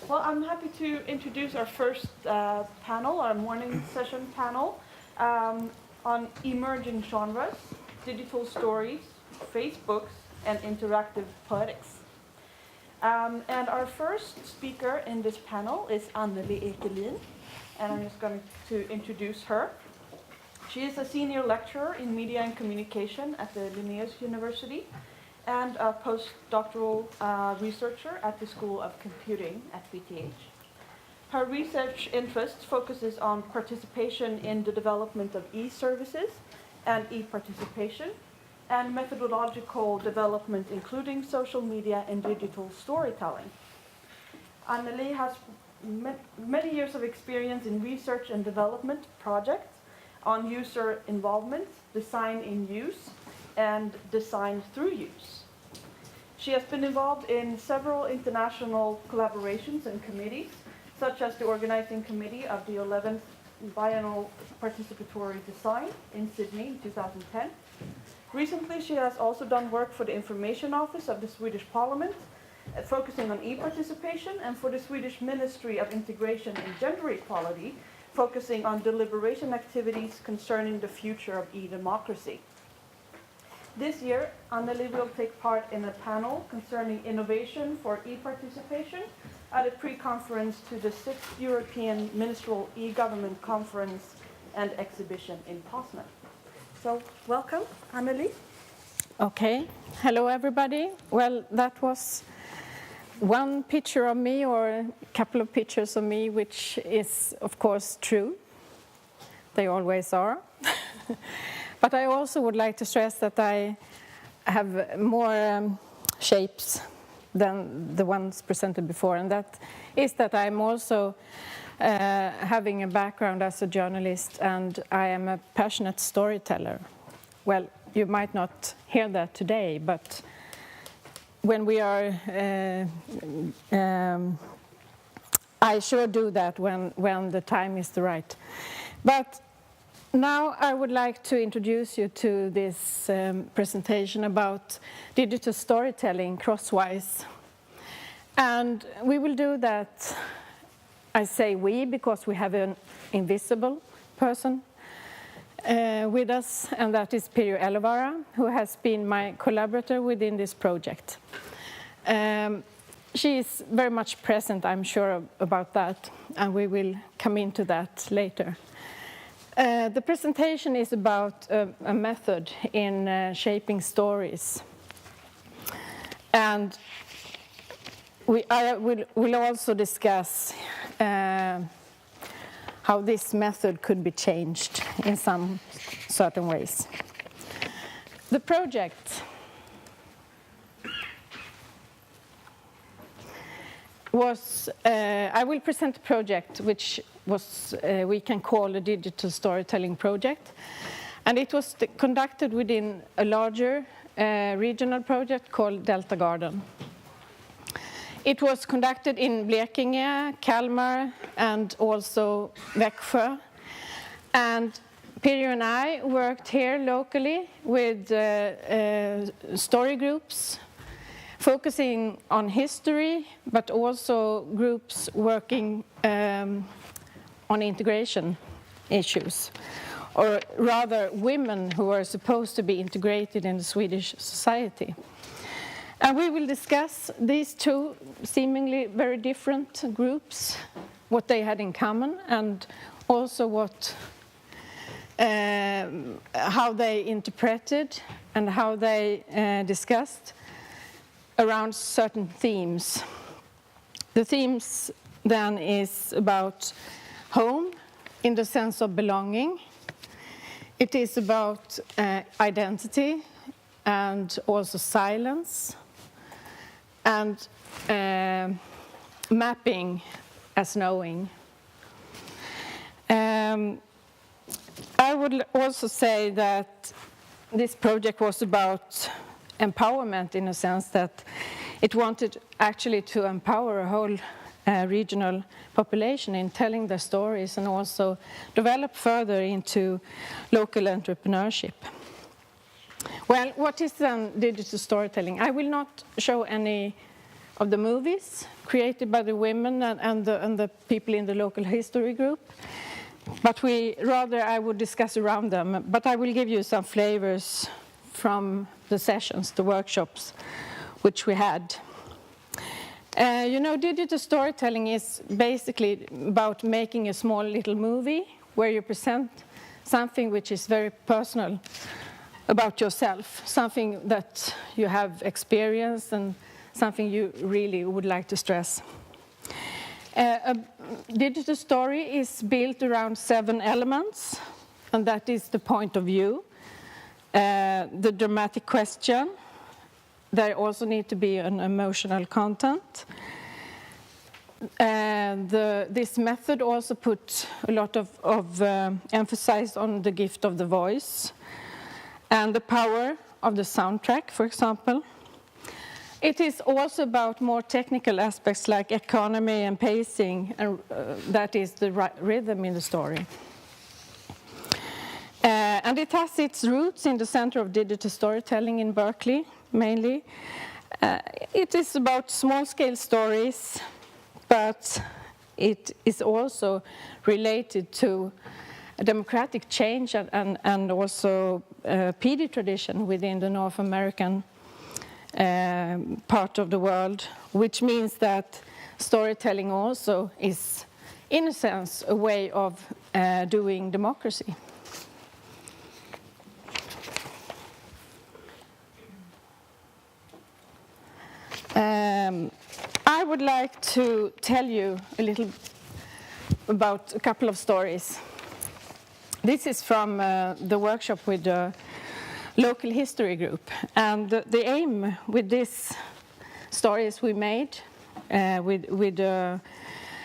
Well, I'm happy to introduce our first panel, our morning session panel, on emerging genres, digital stories, Facebooks, and interactive poetics. And our first speaker in this panel is Annelie Ekelin, and I'm just going to introduce her. She is a senior lecturer in media and communication at the Linnaeus University and a postdoctoral researcher at the School of Computing at BTH. Her research interest focuses on participation in the development of e-services and e-participation, and methodological development, including social media and digital storytelling. Annelie has many years of experience in research and development projects on user involvement, design in use, and design through use. She has been involved in several international collaborations and committees, such as the organizing committee of the 11th Biennial Participatory Design in Sydney in 2010. Recently, she has also done work for the Information Office of the Swedish Parliament, focusing on e-participation, and for the Swedish Ministry of Integration and Gender Equality, focusing on deliberation activities concerning the future of e-democracy. This year, Annelie will take part in a panel concerning innovation for e-participation at a pre-conference to the 6th European Ministerial E-Government Conference and exhibition in Poznan. So, welcome, Annelie. Okay. Hello, everybody. Well, that was one picture of me, or a couple of pictures of me, which is, of course, true. They always are. But I also would like to stress that I have more shapes than the ones presented before, and that is that I'm also having a background as a journalist, and I am a passionate storyteller. Well, you might not hear that today, but when we are, I sure do that when the time is the right. But now I would like to introduce you to this presentation about digital storytelling crosswise. And we will do that, I say we, because we have an invisible person with us, and that is Pirjo Elovaara, who has been my collaborator within this project. She is very much present, I'm sure about that, and we will come into that later. The presentation is about a method in shaping stories. And I will also discuss how this method could be changed in some certain ways. The project was, I will present a project which was, we can call a digital storytelling project. And it was conducted within a larger regional project called Delta Garden. It was conducted in Blekinge, Kalmar, and also Växjö. And Pirjo and I worked here locally with story groups, focusing on history, but also groups working on integration issues, or rather women who are supposed to be integrated in the Swedish society. And we will discuss these two seemingly very different groups, what they had in common, and also how they interpreted and how they discussed around certain themes. The themes then is about home in the sense of belonging. It is about identity and also silence, and mapping as knowing. I would also say that this project was about empowerment, in a sense that it wanted actually to empower a whole regional population in telling their stories, and also develop further into local entrepreneurship. Well, what is then digital storytelling? I will not show any of the movies created by the women and the people in the local history group. But I would discuss around them. But I will give you some flavors from the sessions, the workshops, which we had. Digital storytelling is basically about making a small little movie where you present something which is very personal about yourself, something that you have experienced and something you really would like to stress. A digital story is built around 7 elements, and that is the point of view, the dramatic question. There also need to be an emotional content. And this method also puts a lot of emphasis on the gift of the voice and the power of the soundtrack, for example. It is also about more technical aspects like economy and pacing, and that is the rhythm in the story. And it has its roots in the Center of Digital Storytelling in Berkeley, mainly. It is about small-scale stories, but it is also related to a democratic change and also PD tradition within the North American part of the world, which means that storytelling also is, in a sense, a way of doing democracy. I would like to tell you a little about a couple of stories. This is from the workshop with the local history group. And the aim with these stories we made with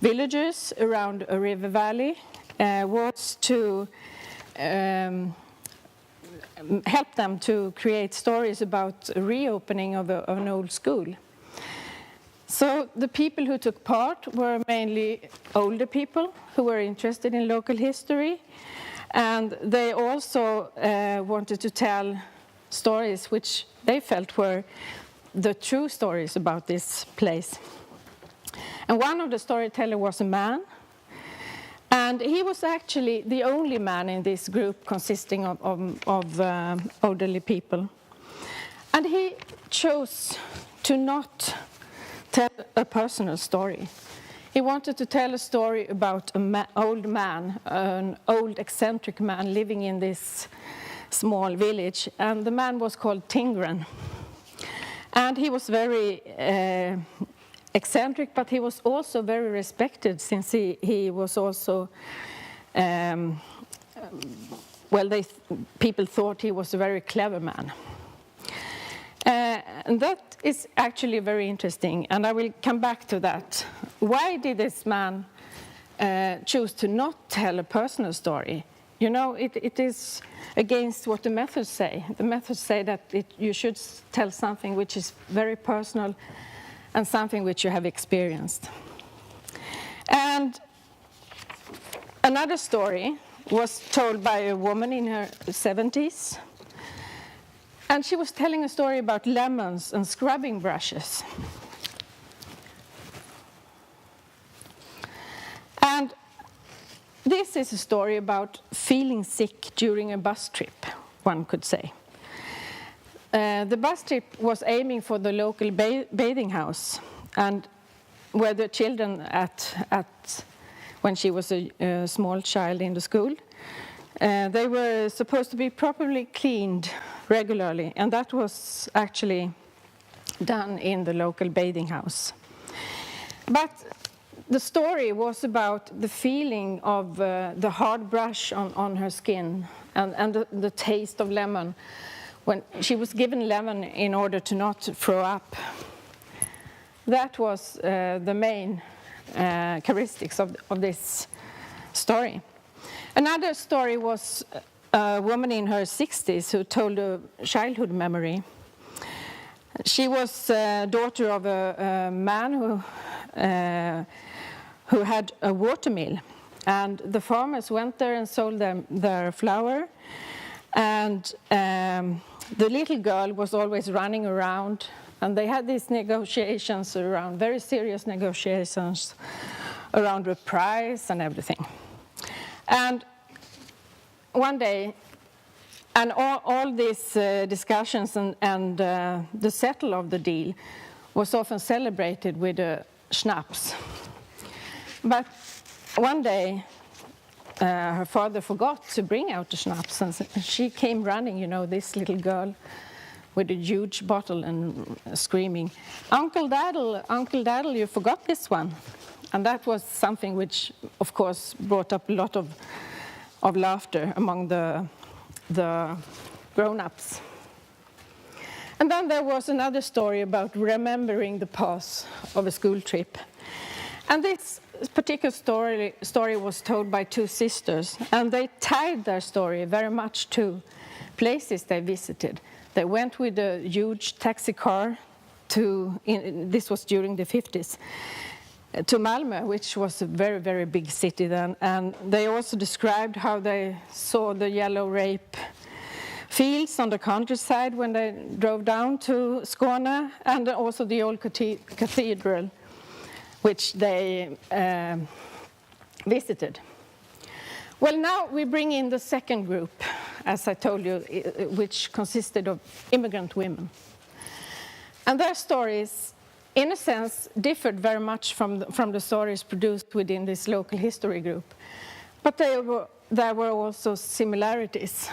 villagers around a river valley was to help them to create stories about a reopening of an old school. So the people who took part were mainly older people who were interested in local history, and they also wanted to tell stories which they felt were the true stories about this place. And one of the storytellers was a man, and he was actually the only man in this group consisting of elderly people. And he chose to not tell a personal story. He wanted to tell a story about an old man, an old eccentric man living in this small village. And the man was called Tingren. And he was very eccentric, but he was also very respected since he was also, people thought he was a very clever man. And that is actually very interesting, and I will come back to that. Why did this man choose to not tell a personal story? You know, it is against what the methods say. The methods say that you should tell something which is very personal and something which you have experienced. And another story was told by a woman in her 70s. And she was telling a story about lemons and scrubbing brushes. And this is a story about feeling sick during a bus trip, one could say. The bus trip was aiming for the local bathing house, and where the children when she was a small child in the school, they were supposed to be properly cleaned regularly, and that was actually done in the local bathing house. But the story was about the feeling of the hard brush on her skin and the taste of lemon when she was given lemon in order to not throw up. That was the main characteristics of this story. Another story was a woman in her 60s who told a childhood memory. She was daughter of a man who had a watermill, and the farmers went there and sold them their flour, and the little girl was always running around And they had these negotiations around, very serious negotiations around the price and everything. And one day, and all these discussions and the settle of the deal was often celebrated with a schnapps. But one day, her father forgot to bring out the schnapps, and she came running, you know, this little girl with a huge bottle and screaming, Uncle Daddle, you forgot this one. And that was something which, of course, brought up a lot of laughter among the grown-ups. And then there was another story about remembering the past of a school trip. And this particular story was told by two sisters, and they tied their story very much to places they visited. They went with a huge taxi car this was during the 50s, to Malmö, which was a very, very big city then. And they also described how they saw the yellow rape fields on the countryside when they drove down to Skåne, and also the old cathedral, which they visited. Well, now we bring in the second group, as I told you, which consisted of immigrant women. And their stories, in a sense, differed very much from the stories produced within this local history group. But there were also similarities.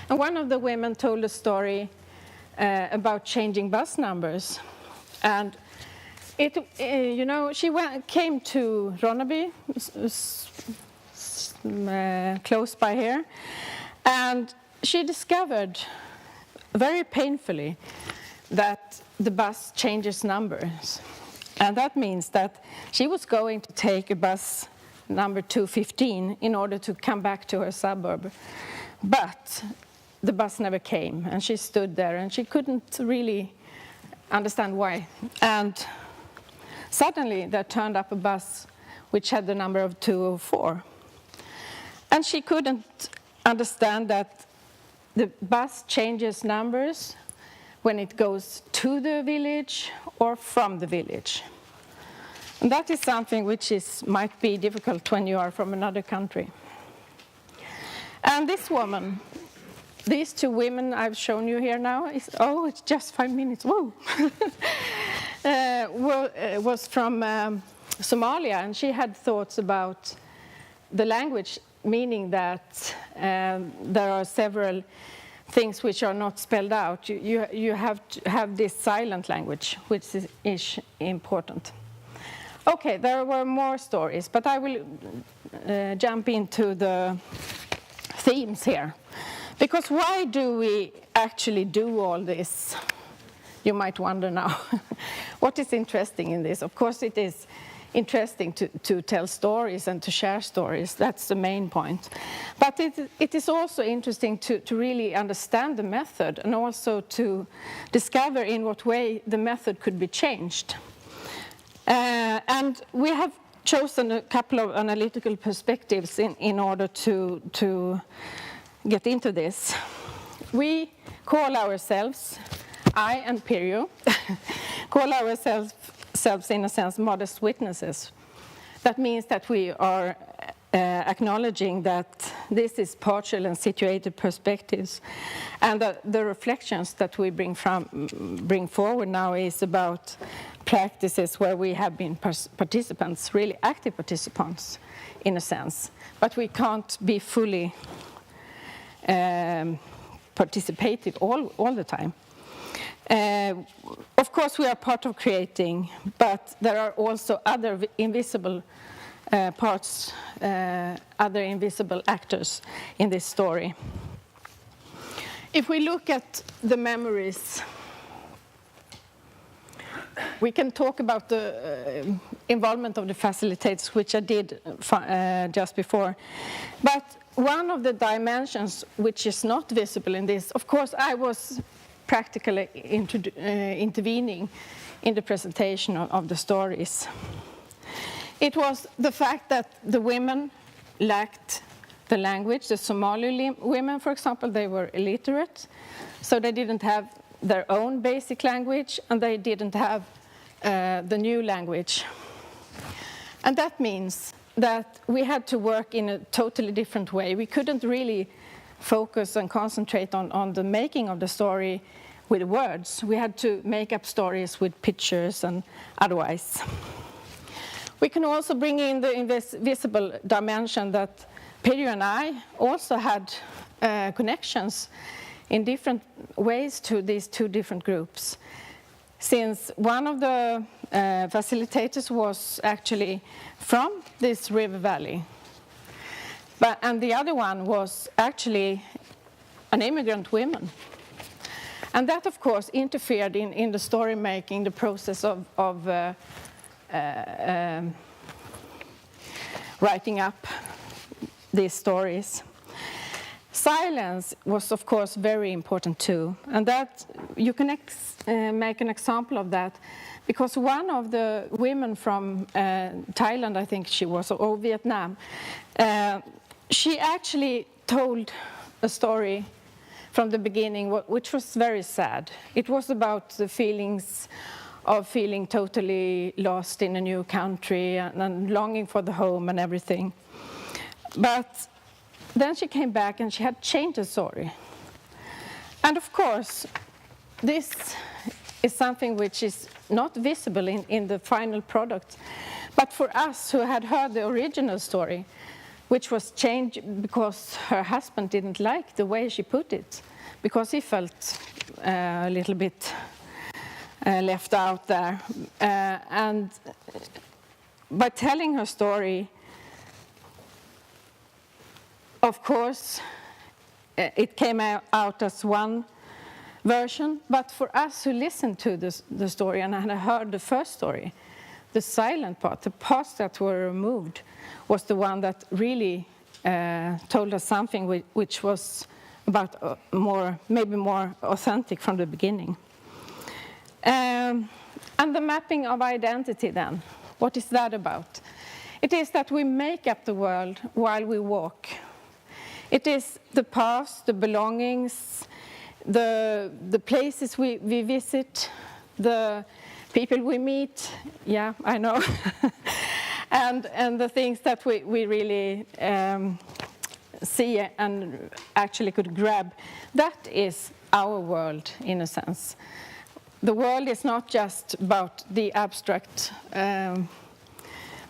And one of the women told a story about changing bus numbers. And she came to Ronneby, close by here, and she discovered very painfully that the bus changes numbers. And that means that she was going to take a bus number 215 in order to come back to her suburb. But the bus never came, and she stood there, and she couldn't really understand why. And suddenly there turned up a bus which had the number of 204. And she couldn't understand that the bus changes numbers when it goes to the village or from the village. And that is something which might be difficult when you are from another country. And this woman, these two women I've shown you here now, it's just 5 minutes, whoa! Was from Somalia, and she had thoughts about the language, meaning that there are several things which are not spelled out. You have to have this silent language, which is important. Okay, there were more stories, but I will jump into the themes here. Because why do we actually do all this? You might wonder now. What is interesting in this? Of course, it is interesting to tell stories and to share stories. That's the main point. But it is also interesting to really understand the method, and also to discover in what way the method could be changed. And we have chosen a couple of analytical perspectives in order to get into this. We call ourselves, I and Pirjo, call ourselves in a sense modest witnesses. That means that we are acknowledging that this is partial and situated perspectives, and that the reflections that we bring forward now is about practices where we have been participants, really active participants in a sense, but we can't be fully participative all the time. Of course, we are part of creating, but there are also other invisible parts, other invisible actors in this story. If we look at the memories, we can talk about the involvement of the facilitators, which I did just before. But one of the dimensions which is not visible in this, of course, I was practically intervening in the presentation of the stories. It was the fact that the women lacked the language. The Somali women, for example, they were illiterate, so they didn't have their own basic language, and they didn't have the new language. And that means that we had to work in a totally different way. We couldn't really focus and concentrate on the making of the story with words. We had to make up stories with pictures and otherwise. We can also bring in the invisible dimension that Pirjo and I also had connections in different ways to these two different groups. Since one of the facilitators was actually from this river valley, and the other one was actually an immigrant woman. And that, of course, interfered in the story making, the process of writing up these stories. Silence was, of course, very important too, and that you can make an example of that, because one of the women from Thailand, I think she was, or Vietnam, she actually told a story from the beginning, which was very sad. It was about the feelings of feeling totally lost in a new country and longing for the home and everything. But then she came back and she had changed the story. And of course, this is something which is not visible in the final product. But for us who had heard the original story, which was changed because her husband didn't like the way she put it, because he felt a little bit left out there. And by telling her story, of course, it came out as one version, but for us who listened to the story and had heard the first story, the silent part, the parts that were removed, was the one that really told us something which was about maybe more authentic from the beginning. And the mapping of identity then, what is that about? It is that we make up the world while we walk. It is the past, the belongings, the places we visit, the people we meet, yeah, I know, and the things that we really see and actually could grab. That is our world, in a sense. The world is not just about the abstract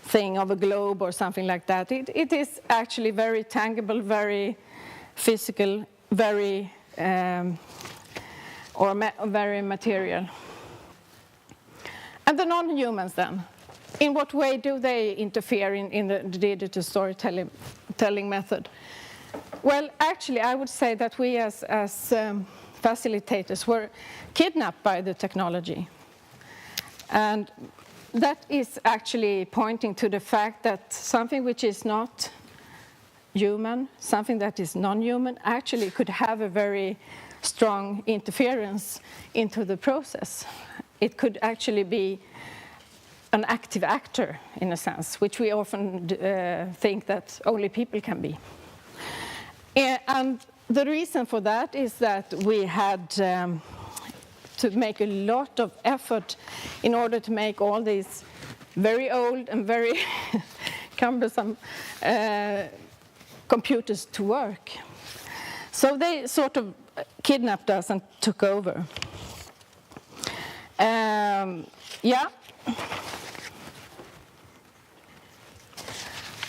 thing of a globe or something like that. It is actually very tangible, very physical, very very material. And the non-humans then, in what way do they interfere in the digital storytelling method? Well, actually, I would say that we as facilitators were kidnapped by the technology. And that is actually pointing to the fact that something which is not human, something that is non-human, actually could have a very strong interference into the process. It could actually be an active actor, in a sense, which we often think that only people can be. And the reason for that is that we had to make a lot of effort in order to make all these very old and very cumbersome computers to work. So they sort of kidnapped us and took over. Yeah.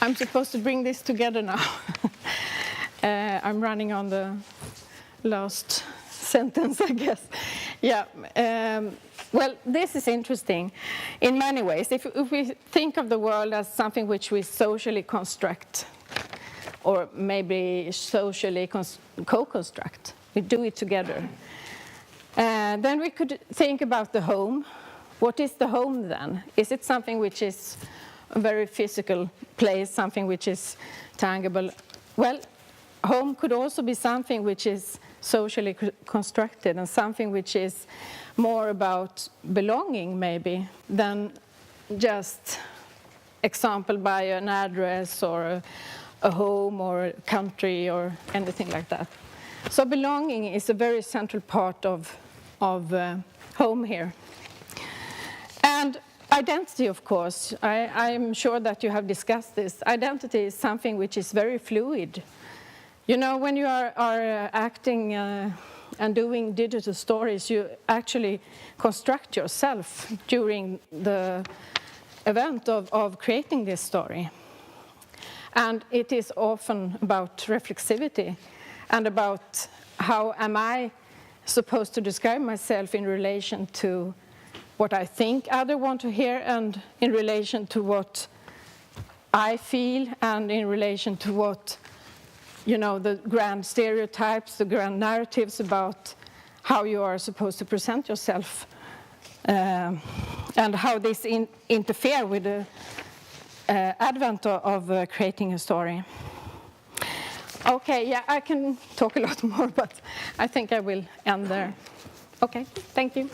I'm supposed to bring this together now. I'm running on the last sentence, I guess. Yeah. Well, this is interesting in many ways. If we think of the world as something which we socially construct, or maybe socially co-construct, we do it together. Then we could think about the home. What is the home then? Is it something which is a very physical place, something which is tangible? Well, home could also be something which is socially constructed and something which is more about belonging, maybe, than just example by an address or a home or a country or anything like that. So belonging is a very central part of of home here. And identity, of course, I'm sure that you have discussed this. Identity is something which is very fluid. You know, when you are acting and doing digital stories, you actually construct yourself during the event of creating this story. And it is often about reflexivity and about how am I supposed to describe myself in relation to what I think others want to hear, and in relation to what I feel, and in relation to what, you know, the grand stereotypes, the grand narratives about how you are supposed to present yourself, and how this interfere with the advent of creating a story. Okay, yeah, I can talk a lot more, but I think I will end there. Okay, thank you.